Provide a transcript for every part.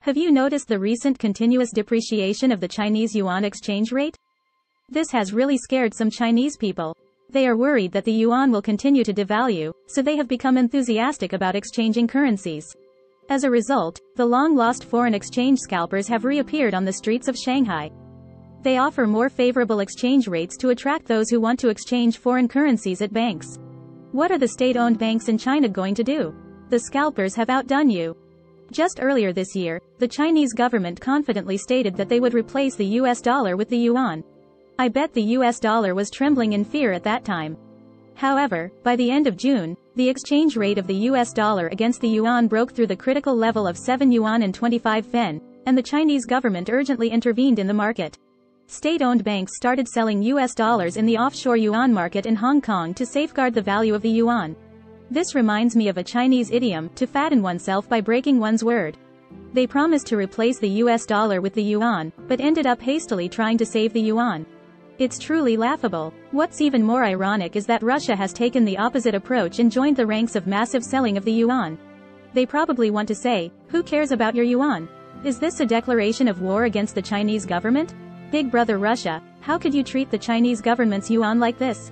Have you noticed the recent continuous depreciation of the Chinese yuan exchange rate? This has really scared some Chinese people. They are worried that the yuan will continue to devalue, so they have become enthusiastic about exchanging currencies. As a result, the long-lost foreign exchange scalpers have reappeared on the streets of Shanghai. They offer more favorable exchange rates to attract those who want to exchange foreign currencies at banks. What are the state-owned banks in China going to do? The scalpers have outdone you. Just earlier this year, the Chinese government confidently stated that they would replace the US dollar with the yuan. I bet the US dollar was trembling in fear at that time. However, by the end of June, the exchange rate of the US dollar against the yuan broke through the critical level of 7 yuan and 25 fen, and the Chinese government urgently intervened in the market. State-owned banks started selling US dollars in the offshore yuan market in Hong Kong to safeguard the value of the yuan. This reminds me of a Chinese idiom, to fatten oneself by breaking one's word. They promised to replace the US dollar with the yuan, but ended up hastily trying to save the yuan. It's truly laughable. What's even more ironic is that Russia has taken the opposite approach and joined the ranks of massive selling of the yuan. They probably want to say, who cares about your yuan? Is this a declaration of war against the Chinese government? Big brother Russia, how could you treat the Chinese government's yuan like this?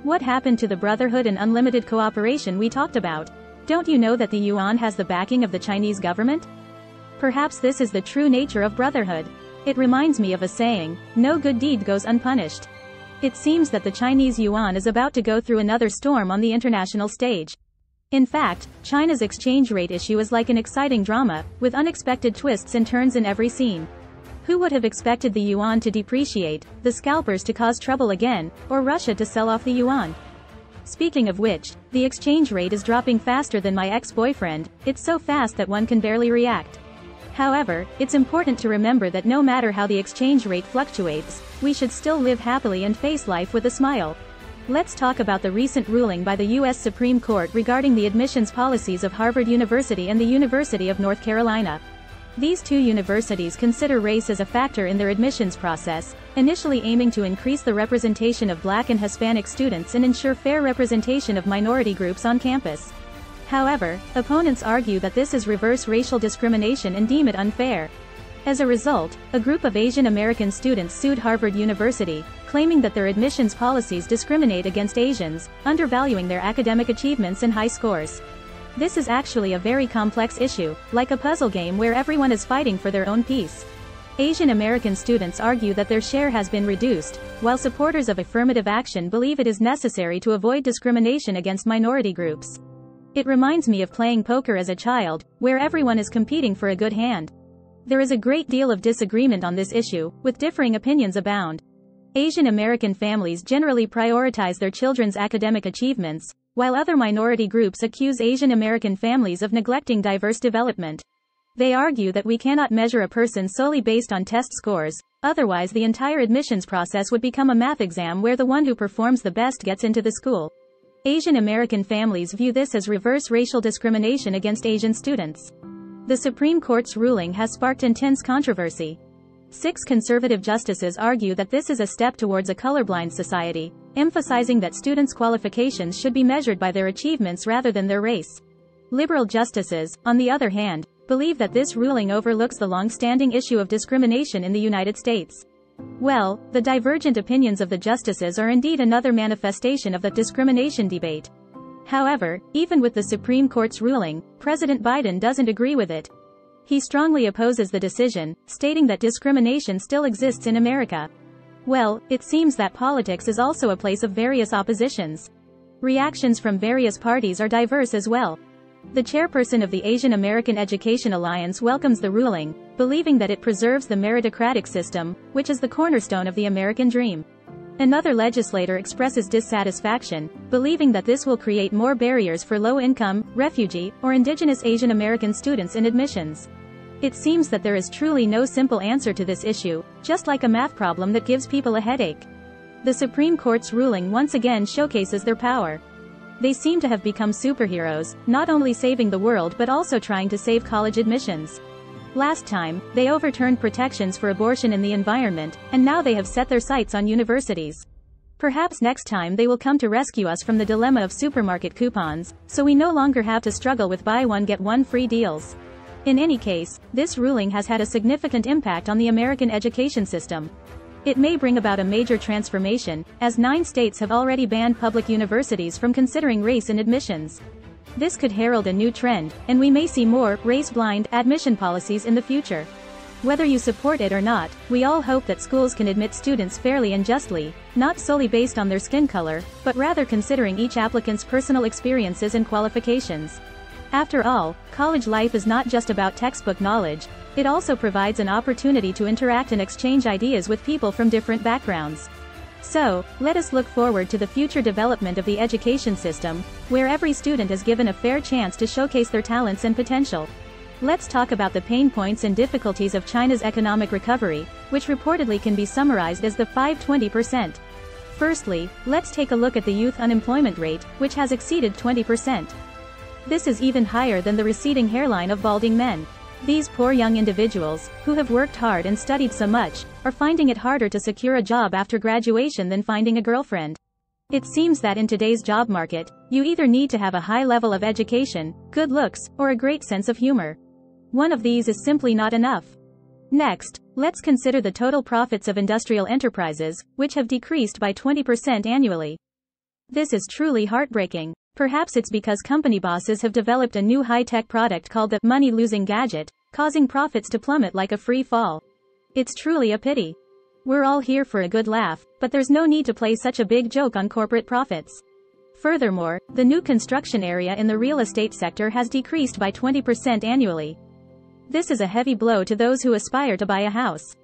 What happened to the brotherhood and unlimited cooperation we talked about? Don't you know that the yuan has the backing of the Chinese government? Perhaps this is the true nature of brotherhood. It reminds me of a saying, no good deed goes unpunished. It seems that the Chinese yuan is about to go through another storm on the international stage. In fact, China's exchange rate issue is like an exciting drama, with unexpected twists and turns in every scene. Who would have expected the yuan to depreciate, the scalpers to cause trouble again, or Russia to sell off the yuan? Speaking of which, the exchange rate is dropping faster than my ex-boyfriend. It's so fast that one can barely react. However, it's important to remember that no matter how the exchange rate fluctuates, we should still live happily and face life with a smile. Let's talk about the recent ruling by the U.S. Supreme Court regarding the admissions policies of Harvard University and the University of North Carolina. These two universities consider race as a factor in their admissions process, initially aiming to increase the representation of Black and Hispanic students and ensure fair representation of minority groups on campus. However, opponents argue that this is reverse racial discrimination and deem it unfair. As a result, a group of Asian American students sued Harvard University, claiming that their admissions policies discriminate against Asians, undervaluing their academic achievements and high scores. This is actually a very complex issue, like a puzzle game where everyone is fighting for their own piece. Asian American students argue that their share has been reduced, while supporters of affirmative action believe it is necessary to avoid discrimination against minority groups. It reminds me of playing poker as a child, where everyone is competing for a good hand. There is a great deal of disagreement on this issue, with differing opinions abound. Asian American families generally prioritize their children's academic achievements, while other minority groups accuse Asian American families of neglecting diverse development. They argue that we cannot measure a person solely based on test scores, otherwise the entire admissions process would become a math exam where the one who performs the best gets into the school. Asian American families view this as reverse racial discrimination against Asian students. The Supreme Court's ruling has sparked intense controversy. 6 conservative justices argue that this is a step towards a colorblind society, emphasizing that students' qualifications should be measured by their achievements rather than their race. Liberal justices, on the other hand, believe that this ruling overlooks the long-standing issue of discrimination in the United States. Well, the divergent opinions of the justices are indeed another manifestation of that discrimination debate. However, even with the Supreme Court's ruling, President Biden doesn't agree with it. He strongly opposes the decision, stating that discrimination still exists in America. Well, it seems that politics is also a place of various oppositions. Reactions from various parties are diverse as well. The chairperson of the Asian American Education Alliance welcomes the ruling, believing that it preserves the meritocratic system, which is the cornerstone of the American dream. Another legislator expresses dissatisfaction, believing that this will create more barriers for low-income, refugee, or indigenous Asian American students in admissions. It seems that there is truly no simple answer to this issue, just like a math problem that gives people a headache. The Supreme Court's ruling once again showcases their power. They seem to have become superheroes, not only saving the world but also trying to save college admissions. Last time, they overturned protections for abortion in the environment, and now they have set their sights on universities. Perhaps next time they will come to rescue us from the dilemma of supermarket coupons, so we no longer have to struggle with buy one get one free deals. In any case, this ruling has had a significant impact on the American education system. It may bring about a major transformation, as 9 states have already banned public universities from considering race in admissions. This could herald a new trend, and we may see more race-blind admission policies in the future. Whether you support it or not, we all hope that schools can admit students fairly and justly, not solely based on their skin color, but rather considering each applicant's personal experiences and qualifications. After all, college life is not just about textbook knowledge, it also provides an opportunity to interact and exchange ideas with people from different backgrounds. So, let us look forward to the future development of the education system, where every student is given a fair chance to showcase their talents and potential. Let's talk about the pain points and difficulties of China's economic recovery, which reportedly can be summarized as the 520%. Firstly, let's take a look at the youth unemployment rate, which has exceeded 20%. This is even higher than the receding hairline of balding men. These poor young individuals, who have worked hard and studied so much, are finding it harder to secure a job after graduation than finding a girlfriend. It seems that in today's job market, you either need to have a high level of education, good looks, or a great sense of humor. One of these is simply not enough. Next, let's consider the total profits of industrial enterprises, which have decreased by 20% annually. This is truly heartbreaking. Perhaps it's because company bosses have developed a new high-tech product called the money-losing gadget, causing profits to plummet like a free fall. It's truly a pity. We're all here for a good laugh, but there's no need to play such a big joke on corporate profits. Furthermore, the new construction area in the real estate sector has decreased by 20% annually. This is a heavy blow to those who aspire to buy a house.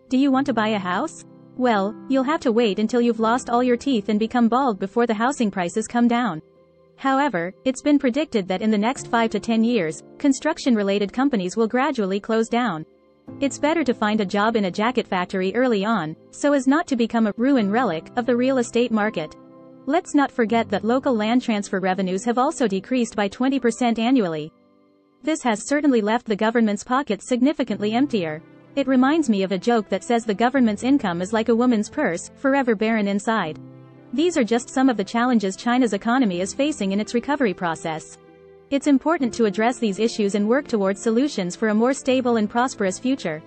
Do you want to buy a house? Well, you'll have to wait until you've lost all your teeth and become bald before the housing prices come down. However, it's been predicted that in the next 5 to 10 years, construction-related companies will gradually close down. It's better to find a job in a jacket factory early on, so as not to become a ruin relic of the real estate market. Let's not forget that local land transfer revenues have also decreased by 20% annually. This has certainly left the government's pockets significantly emptier. It reminds me of a joke that says the government's income is like a woman's purse, forever barren inside. These are just some of the challenges China's economy is facing in its recovery process. It's important to address these issues and work towards solutions for a more stable and prosperous future.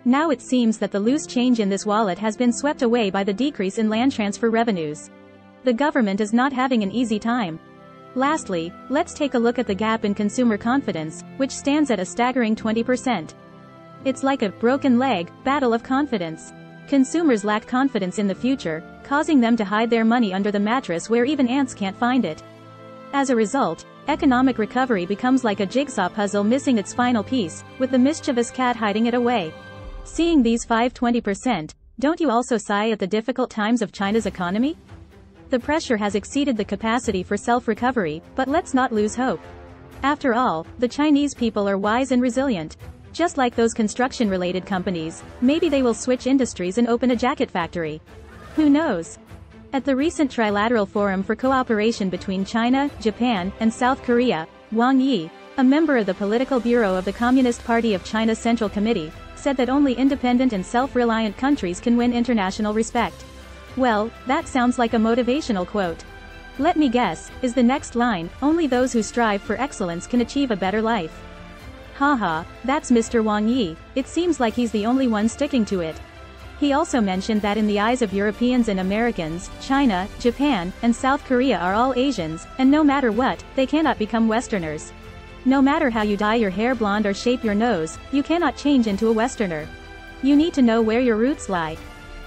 Now it seems that the loose change in this wallet has been swept away by the decrease in land transfer revenues. The government is not having an easy time. Lastly, let's take a look at the gap in consumer confidence, which stands at a staggering 20%. It's like a broken leg battle of confidence. Consumers lack confidence in the future, causing them to hide their money under the mattress where even ants can't find it. As a result, economic recovery becomes like a jigsaw puzzle missing its final piece, with the mischievous cat hiding it away. Seeing these 520%, don't you also sigh at the difficult times of China's economy? The pressure has exceeded the capacity for self-recovery, but let's not lose hope. After all, the Chinese people are wise and resilient. Just like those construction-related companies, maybe they will switch industries and open a jacket factory. Who knows? At the recent Trilateral Forum for Cooperation between China, Japan, and South Korea, Wang Yi, a member of the Political Bureau of the Communist Party of China's Central Committee, said that only independent and self-reliant countries can win international respect. Well, that sounds like a motivational quote. Let me guess, is the next line, only those who strive for excellence can achieve a better life. Haha, that's Mr. Wang Yi, it seems like he's the only one sticking to it. He also mentioned that in the eyes of Europeans and Americans, China, Japan, and South Korea are all Asians, and no matter what, they cannot become Westerners. No matter how you dye your hair blonde or shape your nose, you cannot change into a Westerner. You need to know where your roots lie.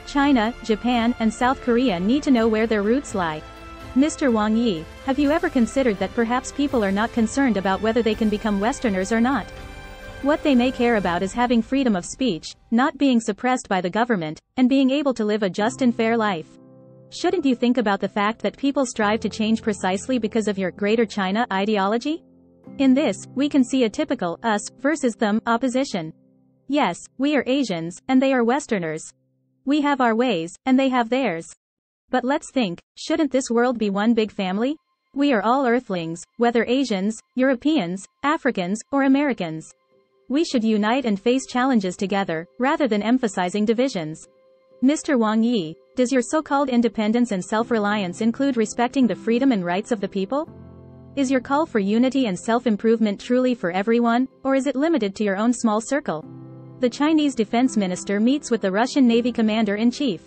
China, Japan, and South Korea need to know where their roots lie. Mr. Wang Yi, have you ever considered that perhaps people are not concerned about whether they can become Westerners or not? What they may care about is having freedom of speech, not being suppressed by the government, and being able to live a just and fair life. Shouldn't you think about the fact that people strive to change precisely because of your Greater China ideology? In this, we can see a typical us versus them opposition. Yes, we are Asians, and they are Westerners. We have our ways, and they have theirs. But let's think, shouldn't this world be one big family? We are all Earthlings, whether Asians, Europeans, Africans, or Americans. We should unite and face challenges together, rather than emphasizing divisions. Mr. Wang Yi, does your so-called independence and self-reliance include respecting the freedom and rights of the people? Is your call for unity and self-improvement truly for everyone, or is it limited to your own small circle? The Chinese defense minister meets with the Russian Navy commander-in-chief.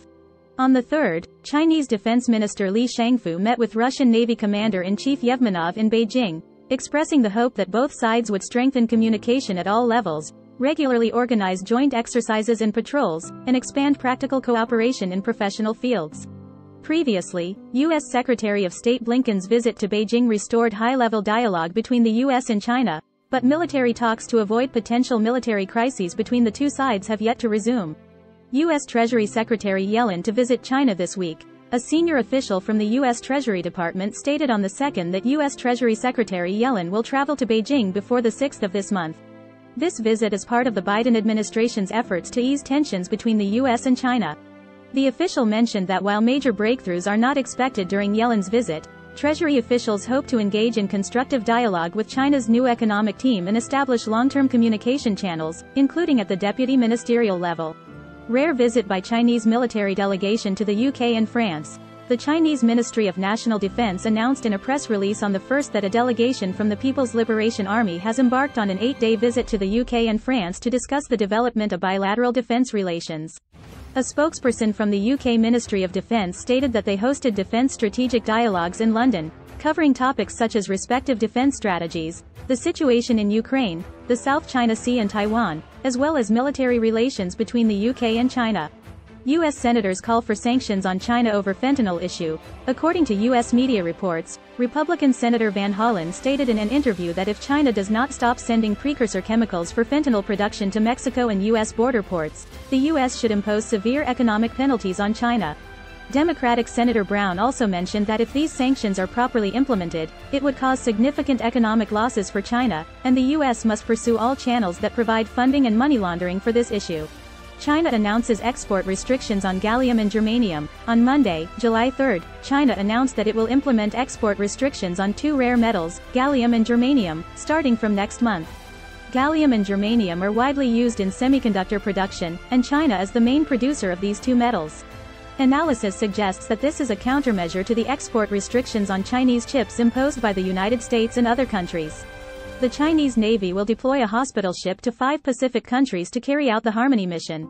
On the 3rd, Chinese Defense Minister Li Shangfu met with Russian Navy Commander-in-Chief Yevmenov in Beijing, expressing the hope that both sides would strengthen communication at all levels, regularly organize joint exercises and patrols, and expand practical cooperation in professional fields. Previously, U.S. Secretary of State Blinken's visit to Beijing restored high-level dialogue between the U.S. and China, but military talks to avoid potential military crises between the two sides have yet to resume. U.S. Treasury Secretary Yellen to visit China this week. A senior official from the U.S. Treasury Department stated on the 2nd that U.S. Treasury Secretary Yellen will travel to Beijing before the 6th of this month. This visit is part of the Biden administration's efforts to ease tensions between the U.S. and China. The official mentioned that while major breakthroughs are not expected during Yellen's visit, Treasury officials hope to engage in constructive dialogue with China's new economic team and establish long-term communication channels, including at the deputy ministerial level. Rare visit by Chinese military delegation to the UK and France. The Chinese Ministry of National Defense announced in a press release on the 1st that a delegation from the People's Liberation Army has embarked on an 8-day visit to the UK and France to discuss the development of bilateral defense relations. A spokesperson from the UK Ministry of Defence stated that they hosted defence strategic dialogues in London, covering topics such as respective defence strategies, the situation in Ukraine, the South China Sea and Taiwan, as well as military relations between the UK and China. U.S. senators call for sanctions on China over fentanyl issue. According to U.S. media reports, Republican Senator Van Hollen stated in an interview that if China does not stop sending precursor chemicals for fentanyl production to Mexico and U.S. border ports, the U.S. should impose severe economic penalties on China. Democratic Senator Brown also mentioned that if these sanctions are properly implemented, it would cause significant economic losses for China, and the U.S. must pursue all channels that provide funding and money laundering for this issue. China announces export restrictions on gallium and germanium. On Monday, July 3, China announced that it will implement export restrictions on two rare metals, gallium and germanium, starting from next month. Gallium and germanium are widely used in semiconductor production, and China is the main producer of these two metals. Analysis suggests that this is a countermeasure to the export restrictions on Chinese chips imposed by the United States and other countries. The Chinese Navy will deploy a hospital ship to 5 Pacific countries to carry out the Harmony mission.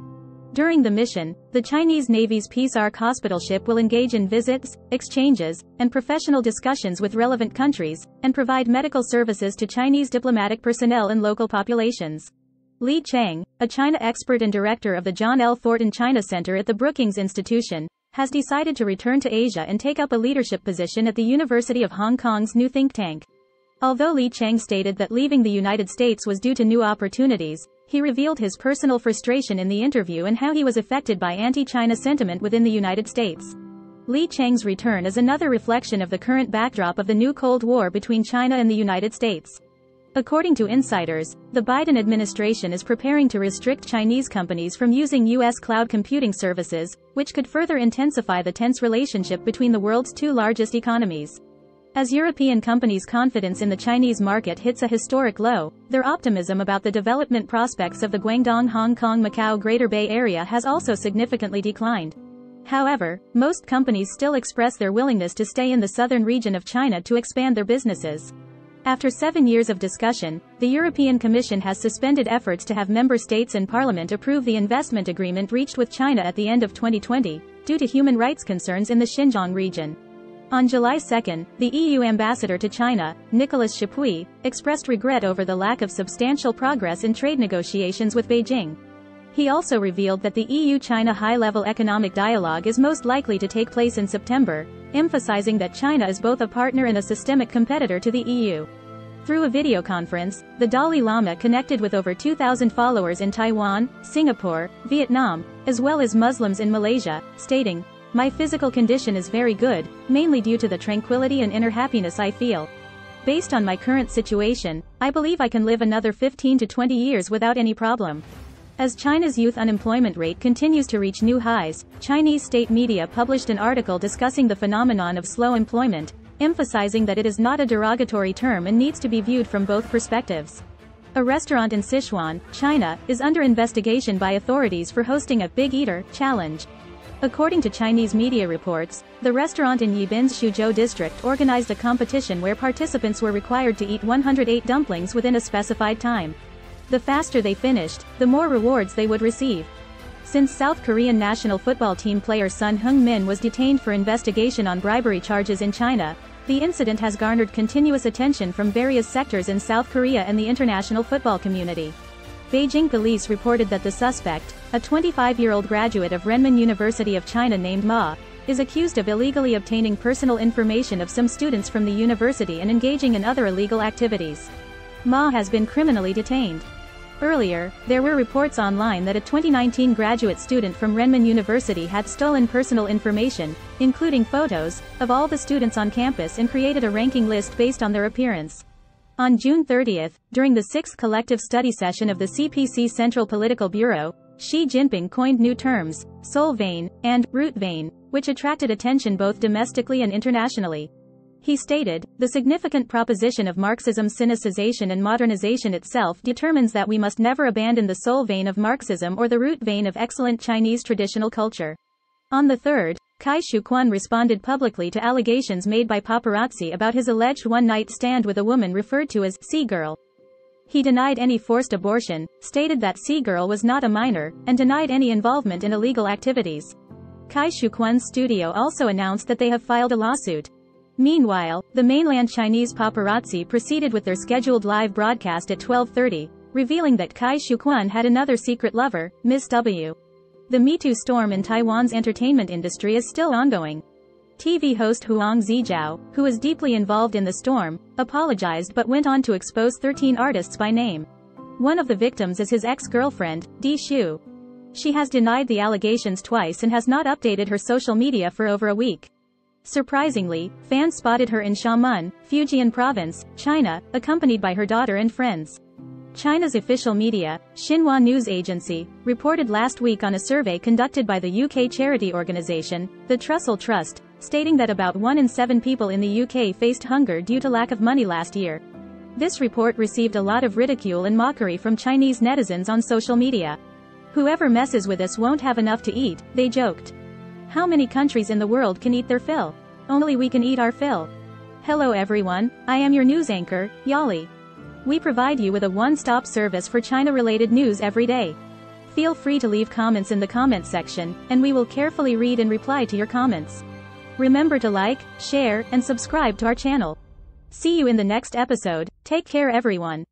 During the mission, the Chinese Navy's Peace Ark hospital ship will engage in visits, exchanges, and professional discussions with relevant countries, and provide medical services to Chinese diplomatic personnel and local populations. Li Cheng, a China expert and director of the John L. Thornton China Center at the Brookings Institution, has decided to return to Asia and take up a leadership position at the University of Hong Kong's new think tank. Although Li Cheng stated that leaving the United States was due to new opportunities, he revealed his personal frustration in the interview and how he was affected by anti-China sentiment within the United States. Li Cheng's return is another reflection of the current backdrop of the new Cold War between China and the United States. According to insiders, the Biden administration is preparing to restrict Chinese companies from using U.S. cloud computing services, which could further intensify the tense relationship between the world's two largest economies. As European companies' confidence in the Chinese market hits a historic low, their optimism about the development prospects of the Guangdong, Hong Kong, Macau Greater Bay Area has also significantly declined. However, most companies still express their willingness to stay in the southern region of China to expand their businesses. After 7 years of discussion, the European Commission has suspended efforts to have member states and parliament approve the investment agreement reached with China at the end of 2020, due to human rights concerns in the Xinjiang region. On July 2, the EU ambassador to China, Nicolas Chapuis, expressed regret over the lack of substantial progress in trade negotiations with Beijing. He also revealed that the EU-China high-level economic dialogue is most likely to take place in September, emphasizing that China is both a partner and a systemic competitor to the EU. Through a video conference, the Dalai Lama connected with over 2,000 followers in Taiwan, Singapore, Vietnam, as well as Muslims in Malaysia, stating, "My physical condition is very good, mainly due to the tranquility and inner happiness I feel. Based on my current situation, I believe I can live another 15 to 20 years without any problem." As China's youth unemployment rate continues to reach new highs, Chinese state media published an article discussing the phenomenon of slow employment, emphasizing that it is not a derogatory term and needs to be viewed from both perspectives. A restaurant in Sichuan, China, is under investigation by authorities for hosting a Big Eater challenge. According to Chinese media reports, the restaurant in Yibin's Suzhou district organized a competition where participants were required to eat 108 dumplings within a specified time. The faster they finished, the more rewards they would receive. Since South Korean national football team player Son Heung-min was detained for investigation on bribery charges in China, the incident has garnered continuous attention from various sectors in South Korea and the international football community. Beijing police reported that the suspect, a 25-year-old graduate of Renmin University of China named Ma, is accused of illegally obtaining personal information of some students from the university and engaging in other illegal activities. Ma has been criminally detained. Earlier, there were reports online that a 2019 graduate student from Renmin University had stolen personal information, including photos, of all the students on campus and created a ranking list based on their appearance. On June 30, during the 6th collective study session of the CPC Central Political Bureau, Xi Jinping coined new terms, soul vein, and root vein, which attracted attention both domestically and internationally. He stated, "The significant proposition of Marxism's Sinicization and modernization itself determines that we must never abandon the soul vein of Marxism or the root vein of excellent Chinese traditional culture." On the 3rd, Kai Shuquan responded publicly to allegations made by paparazzi about his alleged one-night stand with a woman referred to as C-Girl. He denied any forced abortion, stated that C-Girl was not a minor, and denied any involvement in illegal activities. Kai Shuquan's studio also announced that they have filed a lawsuit. Meanwhile, the mainland Chinese paparazzi proceeded with their scheduled live broadcast at 12:30, revealing that Kai Shuquan had another secret lover, Miss W. The Me Too storm in Taiwan's entertainment industry is still ongoing. TV host Huang Zijiao, who was deeply involved in the storm, apologized but went on to expose 13 artists by name. One of the victims is his ex-girlfriend, Di Shu. She has denied the allegations twice and has not updated her social media for over a week. Surprisingly, fans spotted her in Xiamen, Fujian Province, China, accompanied by her daughter and friends. China's official media, Xinhua News Agency, reported last week on a survey conducted by the UK charity organisation, the Trussell Trust, stating that about 1 in 7 people in the UK faced hunger due to lack of money last year. This report received a lot of ridicule and mockery from Chinese netizens on social media. "Whoever messes with us won't have enough to eat," they joked. How many countries in the world can eat their fill? Only we can eat our fill. Hello everyone, I am your news anchor, Yali. We provide you with a one-stop service for China-related news every day. Feel free to leave comments in the comments section, and we will carefully read and reply to your comments. Remember to like, share, and subscribe to our channel. See you in the next episode. Take care everyone.